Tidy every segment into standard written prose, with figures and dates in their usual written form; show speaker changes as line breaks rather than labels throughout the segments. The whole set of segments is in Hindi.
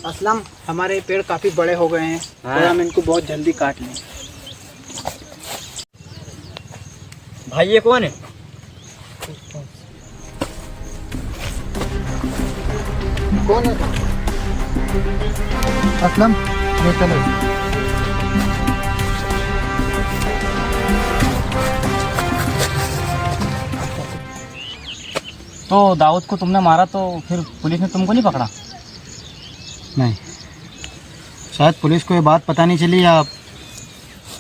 असलम, हमारे पेड़ काफ़ी बड़े हो गए हैं और हम इनको बहुत जल्दी काट लें।
भाई ये कौन है?
कौन है? असलम, ये चलो।
तो दाऊद को तुमने मारा तो फिर पुलिस ने तुमको नहीं पकड़ा?
नहीं, शायद पुलिस को ये बात पता नहीं चली या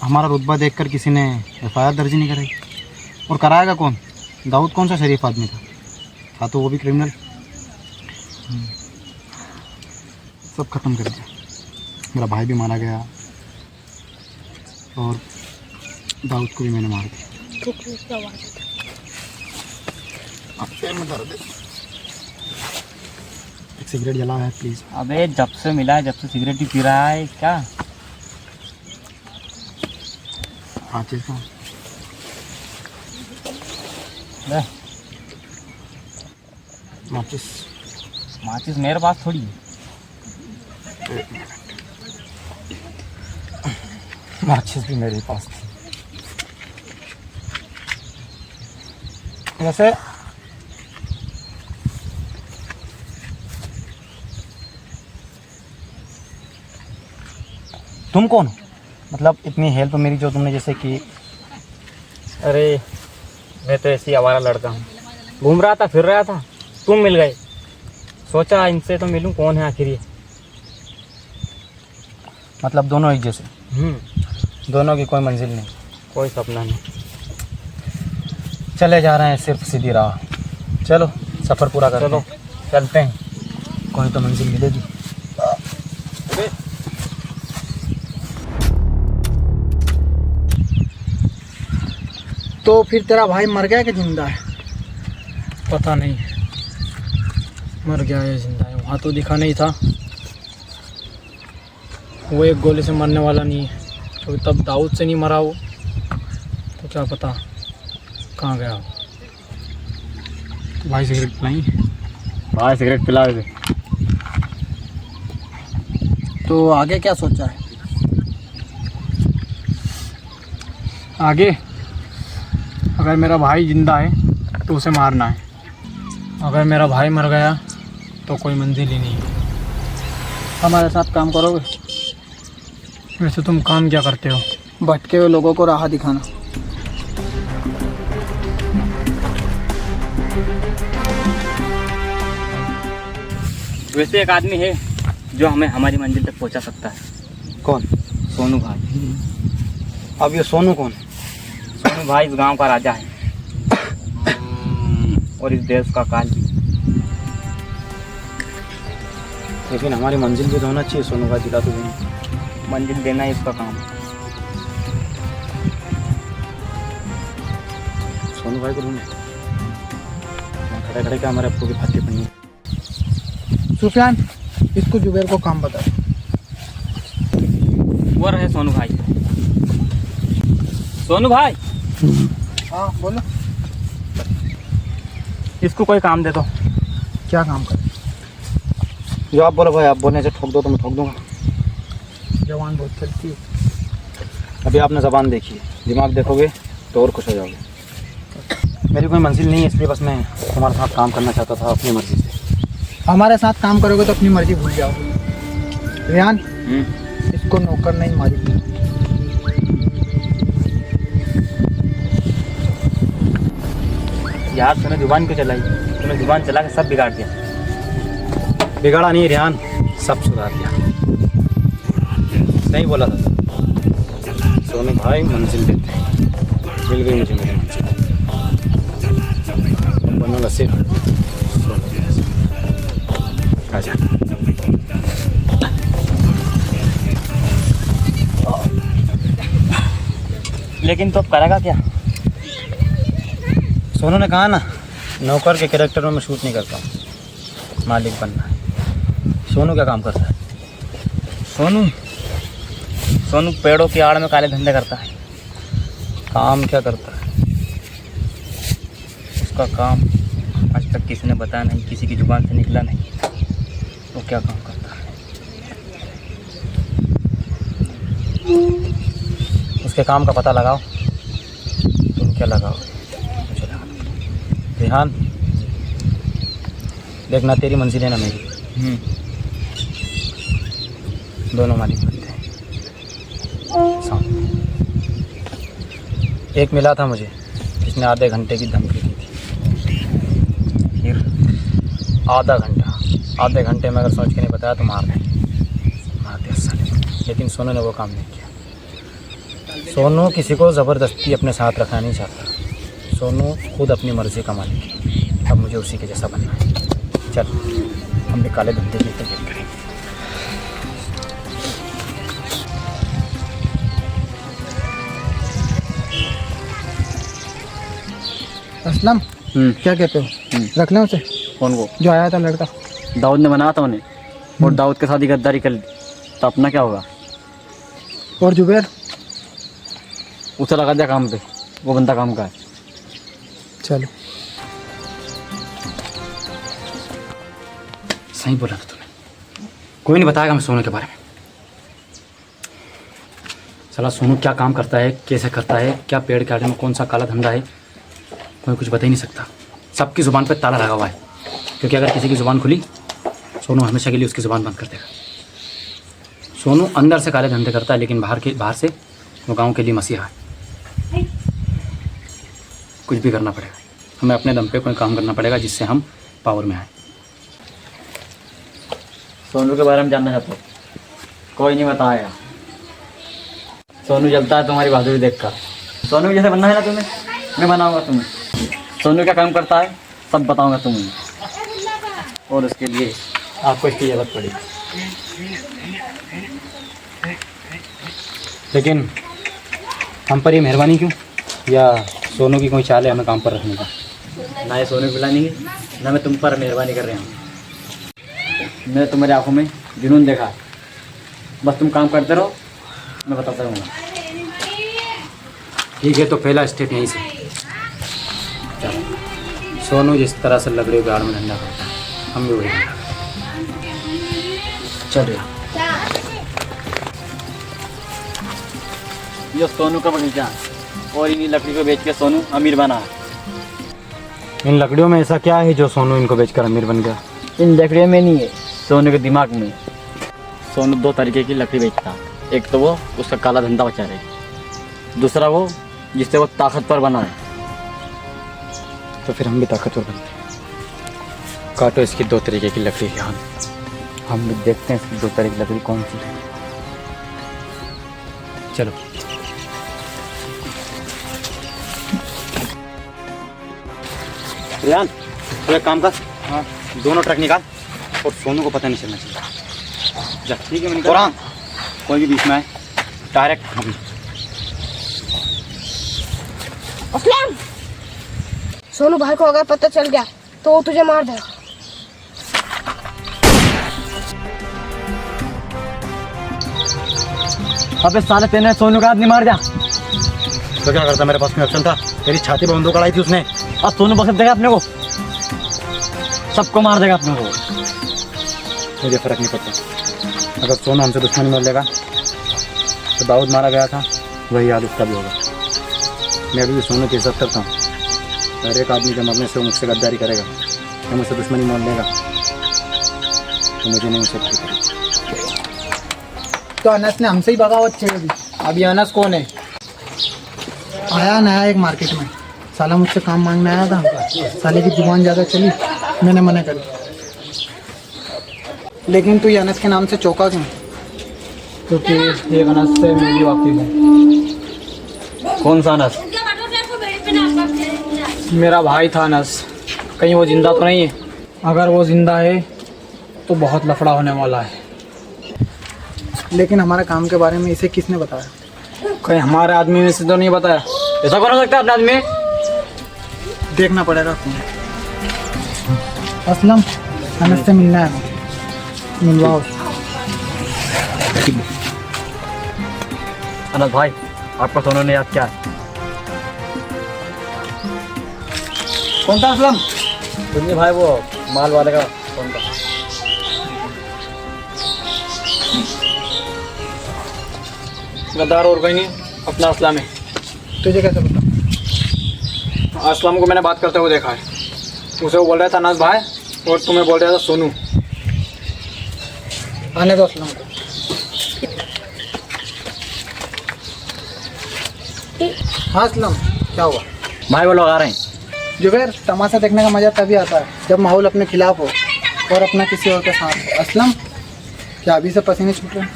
हमारा रुतबा देखकर किसी ने एफआईआर दर्ज नहीं कराई। और कराएगा कौन? दाऊद कौन सा शरीफ आदमी था तो वो भी क्रिमिनल। सब खत्म कर दिया। मेरा भाई भी मारा गया और दाऊद को भी मैंने मार दिया। अब पैर में दर्द है। एक सिगरेट जला है प्लीज़।
अबे जब से मिला है, जब से सिगरेट ही पी रहा है क्या?
माचिस का
ले,
माचिस।
माचिस मेरे पास थोड़ी है।
माचिस भी मेरे पास थी। वैसे तुम कौन हो? मतलब इतनी हेल्प मेरी जो तुमने जैसे कि।
अरे मैं तो ऐसे ही आवारा लड़का हूँ, घूम रहा था, फिर रहा था, तुम मिल गए, सोचा इनसे तो मिलूं, कौन है आखिर ये।
मतलब दोनों एक जैसे, दोनों की कोई मंजिल नहीं,
कोई सपना नहीं।
चले जा रहे हैं सिर्फ सीधी राह। चलो सफ़र पूरा कर।
चलो
चलते हैं, कोई तो मंजिल मिलेगी।
तो फिर तेरा भाई मर गया कि जिंदा है?
पता नहीं मर गया या जिंदा है, वहाँ तो दिखा नहीं था। वो एक गोली से मरने वाला नहीं है, तो तब दाऊद से नहीं मरा वो, तो क्या पता कहाँ गया वो।
तो भाई सिगरेट पिलाई?
भाई सिगरेट पिला दे।
तो आगे क्या सोचा है?
आगे अगर मेरा भाई जिंदा है तो उसे मारना है, अगर मेरा भाई मर गया तो कोई मंजिल ही नहीं है।
हमारे साथ काम करोगे?
वैसे तुम काम क्या करते हो?
भटके हुए लोगों को राह दिखाना।
वैसे एक आदमी है जो हमें हमारी मंजिल तक पहुंचा सकता है।
कौन?
सोनू भाई।
अब ये सोनू कौन है?
सोनू भाई इस गांव का राजा है और इस देश का काल भी।
लेकिन हमारी मंजिल भी तो होना चाहिए। सोनू का जिला तो नहीं।
मंजिल देना है इसका काम।
सोनू भाई को ढूंढे। खड़े खड़े क्या हमारे अप्पू की फाटी पड़ी है।
सुफियान, इसको जुबैर को काम बता।
वो रहे सोनू भाई। सोनू भाई,
हाँ बोलो।
इसको कोई काम दे दो।
क्या काम कर?
जो आप बोलो भाई, आप बोलने से ठोक दो तो मैं ठोक दूंगा।
जवान बहुत चलती है।
अभी आपने ज़बान देखी है, दिमाग देखोगे तो और खुश हो जाओगे। मेरी कोई मंजिल नहीं है, इसलिए बस मैं तुम्हारे साथ काम करना चाहता था अपनी मर्ज़ी से।
हमारे साथ काम करोगे तो अपनी मर्जी भूल जाओगे। रियान, इसको नौकर नहीं मारी।
यार तूने जुबान क्यों चलाई? तूने जुबान चला के सब बिगाड़ दिया।
बिगाड़ा नहीं रियान, सब सुधार दिया। नहीं बोला था सोनू भाई मंजिल देते हैं। मिल गई मुझे मेरी मंजिल। बनूंगा सिर्फ सोनू जैसा। आजा।
लेकिन तो अब करेगा क्या?
सोनू ने कहा ना, नौकर के कैरेक्टर में मैं शूट नहीं करता हूँ, मालिक बनना है। सोनू क्या काम करता है?
सोनू पेड़ों की आड़ में काले धंधे करता है।
काम क्या करता है?
उसका काम आज तक किसी ने बताया नहीं, किसी की जुबान से निकला नहीं। वो क्या काम करता है?
उसके काम का पता लगाओ। तुम क्या लगाओ, मुझे लगाना पड़ेगा। रेहान, देखना तेरी मंजिल है ना मेरी, दोनों मालिक बनते हैं। एक मिला था मुझे, जिसने आधे घंटे की धमकी दी थी। फिर आधे घंटे में अगर सोच के नहीं बताया तो मार दिया साले। लेकिन सोनू ने वो काम नहीं किया। सोनू किसी को ज़बरदस्ती अपने साथ रखना नहीं चाहता। सोनू खुद अपनी मर्ज़ी का मालिक है। अब मुझे उसी के जैसा बनना है। चल, हम भी काले धंधे की तैयारी करें।
असलम, क्या कहते हो, रख लें उसे?
कौन को?
जो आया था लड़का।
दाऊद ने बनाया था उन्हें, और दाऊद के साथ ही गद्दारी कर ली, तो अपना क्या होगा?
और जुबैर?
उसे लगा दिया काम पे, वो बंदा काम का है।
चलो।
सही बोला था तूने। कोई नहीं बताएगा मैं सोनू के बारे में। साला सोनू क्या काम करता है, कैसे करता है, क्या पेड़ के आड़े में कौन सा काला धंधा है, कोई कुछ बता ही नहीं सकता। सबकी ज़ुबान पे ताला लगा हुआ है, क्योंकि अगर किसी की ज़ुबान खुली, सोनू हमेशा के लिए उसकी ज़ुबान बंद कर देगा। सोनू अंदर से काले धंधे करता है, लेकिन बाहर से वो गाँव के लिए मसीहा है। कुछ भी करना पड़ेगा, हमें अपने दम पे कोई काम करना पड़ेगा जिससे हम पावर में आए।
सोनू के बारे में जानना चाहता हूँ, कोई नहीं बताएगा। सोनू जलता है तुम्हारी बहादुरी देखकर। सोनू जैसे बनना है ना तुम्हें, मैं बनाऊंगा तुम्हें। सोनू क्या काम करता है सब बताऊंगा तुम्हें, और उसके लिए आपको इसकी ज़रूरत पड़ेगी।
लेकिन हम पर ये मेहरबानी क्यों, या सोनू की कोई चाल है हमें काम पर रखने का?
ना ये सोनू बुलानी है, ना मैं तुम पर मेहरबानी कर रहा हूँ। मैं तुम्हारी आंखों में जुनून देखा है, बस तुम काम करते रहो, मैं बताता रहूँगा।
ठीक है, तो पहला स्टेप यहीं से। चलो, सोनू जिस तरह से लकड़ियों के आड़ में धंधा करता है, हम भी वही धंधा करें। चल रहा
ये सोनू का बगीचा है, और इन्हीं लकड़ी को बेच के सोनू अमीर बना है।
इन लकड़ियों में ऐसा क्या है जो सोनू इनको बेचकर अमीर बन गया?
इन लकड़ियों में नहीं है, सोनू के दिमाग में। सोनू दो तरीके की लकड़ी बेचता है, एक तो वो उसका काला धंधा बचा रही, दूसरा वो जिससे वो ताकतवर बना है।
तो फिर हम भी ताकतवर बनते हैं। काटो इसकी दो तरीके की लकड़ी है, हम भी देखते हैं इसकी दो तरह की लकड़ी कौन सी है। चलो। रियान, तो एक काम कर, हाँ, दोनों ट्रक निकाल और सोनू को पता नहीं चलना चाहिए। जा। ठीक है, मैं निकाल। कोई भी बीच में आए डायरेक्ट हम।
असलम, सोनू भाई को अगर पता चल गया तो वो तुझे मार देगा।
अबे साले, तेने सोनू का आदमी मार दिया।
तो क्या करता, मेरे पास कोई ऑप्शन था? तेरी छाती पर बंदूक अड़ाई थी उसने।
अब सोनू बख्श देगा अपने को, सबको मार देगा अपने को।
मुझे फ़र्क नहीं पड़ता, अगर सोनू हमसे दुश्मनी मोल लेगा तो दाऊद मारा गया था, वही याद उसका भी होगा। मैं अभी भी सोनू की इज्जत करता हूँ। हर एक आदमी के मरने से वो मुझसे गद्दारी करेगा, या मुझसे दुश्मनी मोल लेगा तो मुझे नहीं उसे करेगा।
तो अनस ने हमसे ही बगावत छेड़ी।
अभी अनस कौन है?
आया नया एक मार्केट में, साला मुझसे काम मांगने आया था। साले की जुबान ज़्यादा चली, मैंने मना कर दिया। लेकिन तू ये अनस के नाम से चौंका क्यों?
क्योंकि एक अनस से मैं भी वाकिफ हूँ।
कौन सा अनस?
मेरा भाई था अनस, कहीं वो जिंदा तो नहीं है? अगर वो जिंदा है तो बहुत लफड़ा होने वाला है।
लेकिन हमारे काम के बारे में इसे किसने बताया?
कहीं हमारे आदमी में से तो नहीं बताया?
ऐसा कौन हो सकता है अपने आदमी?
देखना पड़ेगा कौन। असलम, अनस से मिलना है, मिलवाओ।
अनस भाई, आपका सोनू ने याद क्या है?
कौन था असलम?
सुनिए भाई, वो माल वाले का कौन था?
गद्दार और कोई नहीं? अपना असलम है।
तुझे कैसे पता?
असलम को मैंने बात करते हुए देखा है। उसे वो बोल रहा था अनास भाई और तुम्हें बोल रहा था सोनू।
आने दो असलम को। हाँ असलम, क्या हुआ?
भाई वो लोग आ रहे हैं।
जुबैर, तमाशा देखने का मज़ा तभी आता है जब माहौल अपने खिलाफ हो और अपना किसी और के साथ हो। असलम, क्या अभी से पसीने छूट रहे हैं?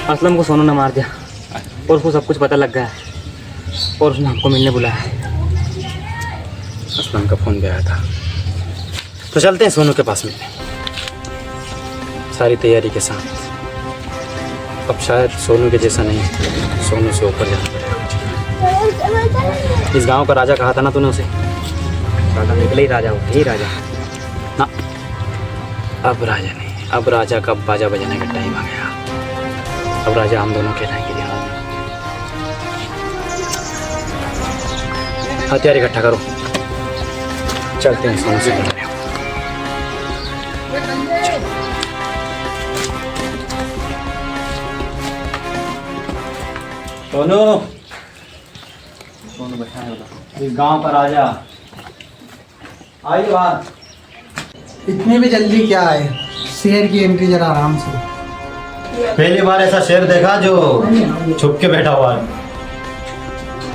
असलम को सोनू ने मार दिया और उसको सब कुछ पता लग गया है और उसने हमको मिलने बुलाया है।
असलम का फ़ोन भी आया था, तो चलते हैं सोनू के पास मिलने, सारी तैयारी के साथ। अब शायद सोनू के जैसा नहीं, सोनू से ऊपर जाना पड़ेगा। इस गांव का राजा कहा था ना तूने उसे,
राजा निकले ही राजा हो, यही राजा।
ना अब राजा नहीं, अब राजा का बाजा बजाने का टाइम आ गया। अब राजा हम दोनों कहलाएंगे ध्यान में। हथियार इकट्ठा करो, चलते हैं सोनू से मिलने। सोनू,
सोनू बैठा है उधर।
इस गांव का राजा आइए बाहर।
इतनी भी जल्दी क्या है? शेर की एंट्री जरा आराम से।
पहली बार ऐसा शेर देखा जो छुप के बैठा हुआ है,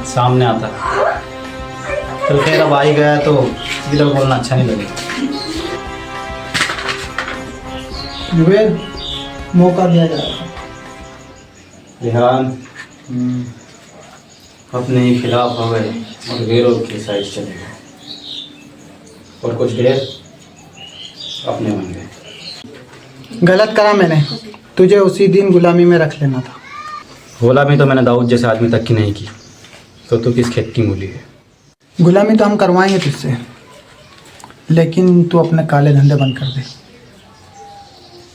सामने आता। चल खैर, अब आ ही गया तो इधर बोलना अच्छा नहीं लगेगा।
जुबैर, मौका दिया जाएगा।
रिहान अपने ही खिलाफ हो गए और गैरों की साइड चले गए, और कुछ गैर अपने बन गए।
गलत करा मैंने, तुझे उसी दिन गुलामी में रख लेना था।
गुलामी तो मैंने दाऊद जैसे आदमी तक की नहीं की, तो तू किस खेत की मूली है?
गुलामी तो हम करवाएंगे तुझसे, लेकिन तू अपने काले धंधे बंद कर दे।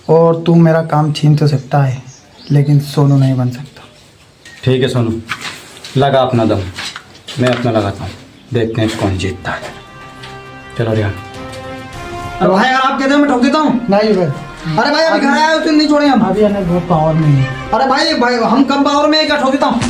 और तू मेरा काम छीन तो सकता है, लेकिन सोनू नहीं बन सकता।
ठीक है सोनू, लगा अपना दम, मैं अपना लगाता हूँ, देखते हैं कौन जीतता है। चलो रिहान।
अरे भाई, अगर आप कहते हैं मैं ठोक देता हूँ। नहीं भाई,
अरे भाई अभी घर आया तो नहीं छोड़ेंगे हम।
अभी अनेक बहुत पावर में है।
अरे भाई हम कम पावर में क्या ठोक देता हूँ।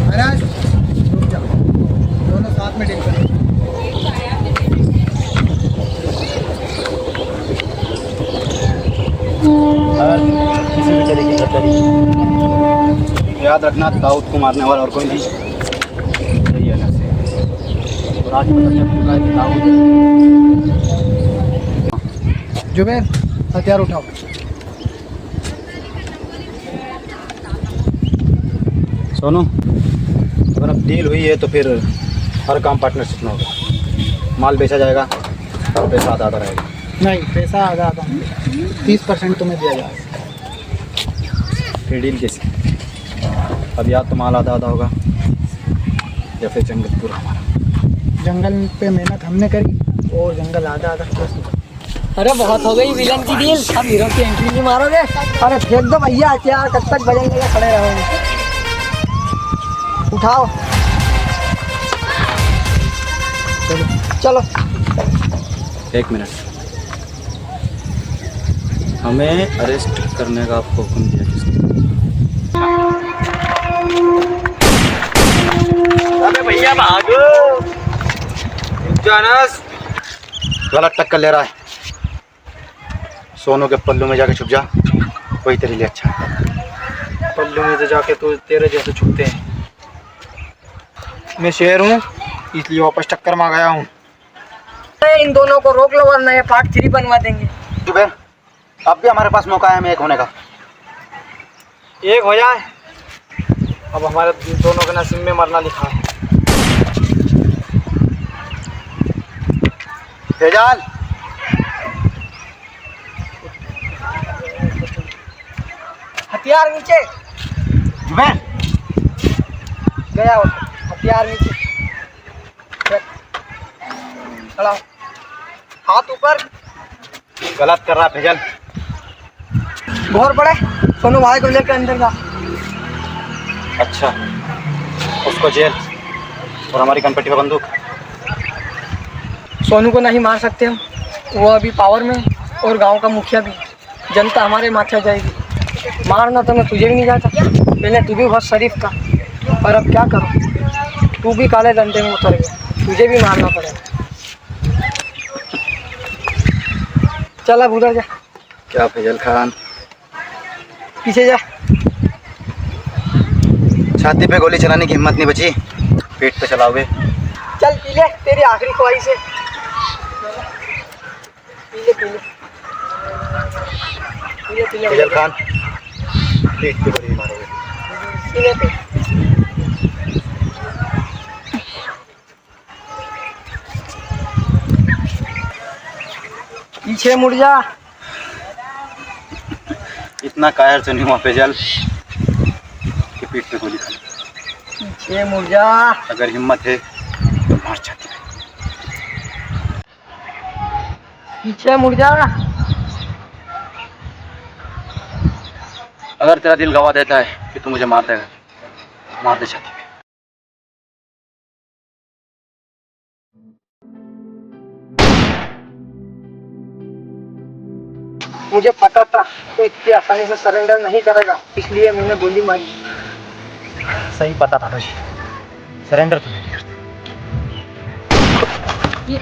महाराज, रुक जाओ, दोनों साथ में डील करें।
अगर किसी भी तरीके का तरीका याद रखना, दाऊद को मारने वाला और कोई नहीं, यही है नसीब। और आज पता चल चुका है कि दाऊद।
जुबैर, हथियार उठाओ।
सोनू, अगर अब डील हुई है तो फिर हर काम पार्टनरशिप में होगा। माल बेचा जाएगा और पैसा आधा आधा रहेगा।
नहीं, पैसा आधा आधा 30% तुम्हें दिया जाएगा।
फिर डील कैसी? अब या तो माल आधा आधा होगा या फिर जंगल पूरा हमारा।
जंगल पे मेहनत हमने करी और जंगल आधा आधा दोस्त।
अरे बहुत हो गई विलन की डील, अब हीरो की एंट्री नहीं मारोगे। अरे फेंक दो भैया हथियार, कब तक बजेंगे या खड़े रहोगे। उठाओ, चलो।
1 मिनट, हमें अरेस्ट करने का आपको हुक्म दिया किसने?
अबे भैया भागो।
जानस गलत टक्कर ले रहा है। सोनू के पल्लू में जाके छुप जा, वही तेरे लिए अच्छा है।
पल्लू में से जाके तो तेरे जैसे छुपते हैं। मैं शेर हूँ
इसलिए वापस टक्कर में गया हूँ।
इन दोनों को रोक लो वरना ये पार्ट 3 बनवा देंगे।
जुबैर, अब भी हमारे पास मौका है हमें एक होने का।
एक हो जाए, अब हमारे दोनों के नसीब में मरना लिखा है।
फैजाल,
हथियार नीचे।
जुबैर,
गया वो हथियार नीचे। खड़ा हो। हाथ ऊपर।
गलत कर रहा फैजल।
घोर पड़े, सोनू भाई को लेकर अंदर जा।
अच्छा, उसको जेल और हमारी कनपट्टी पर बंदूक।
सोनू को नहीं मार सकते हम, वो अभी पावर में और गांव का मुखिया भी। जनता हमारे माथे जाएगी। मारना तो मैं तुझे भी नहीं जाता, पहले तू भी बहुत शरीफ था, पर अब क्या करूं, तू भी काले धंधे में उतर गया, तुझे भी मारना पड़ेगा। चल अब उधर जा,
क्या फैजल खान?
पीछे जा।
छाती पे गोली चलाने की हिम्मत नहीं बची, पेट पे चलाओगे।
चल पी ले, तेरी आखिरी ख्वाहिश है। पी ले पी ले पी ले पी ले
फैजल खान, पेट पे गोली मारोगे।
सीने पे। पीछे मुड़ जा।
इतना कायर तो नहीं हुआ फैजल कि पेट पे गोली खानी।
पीछे मुड़ जा।
अगर हिम्मत है तो मार छाती पे।
पीछे मुड़ जा।
अगर तेरा दिल गवाह देता है कि तू मुझे मार देगा, मार दे छाती पे।
मुझे पता था तो इतनी आसानी से सरेंडर नहीं करेगा, इसलिए मैंने गोली मारी।
सही पता था तुझे, सरेंडर तो नहीं करता।
ये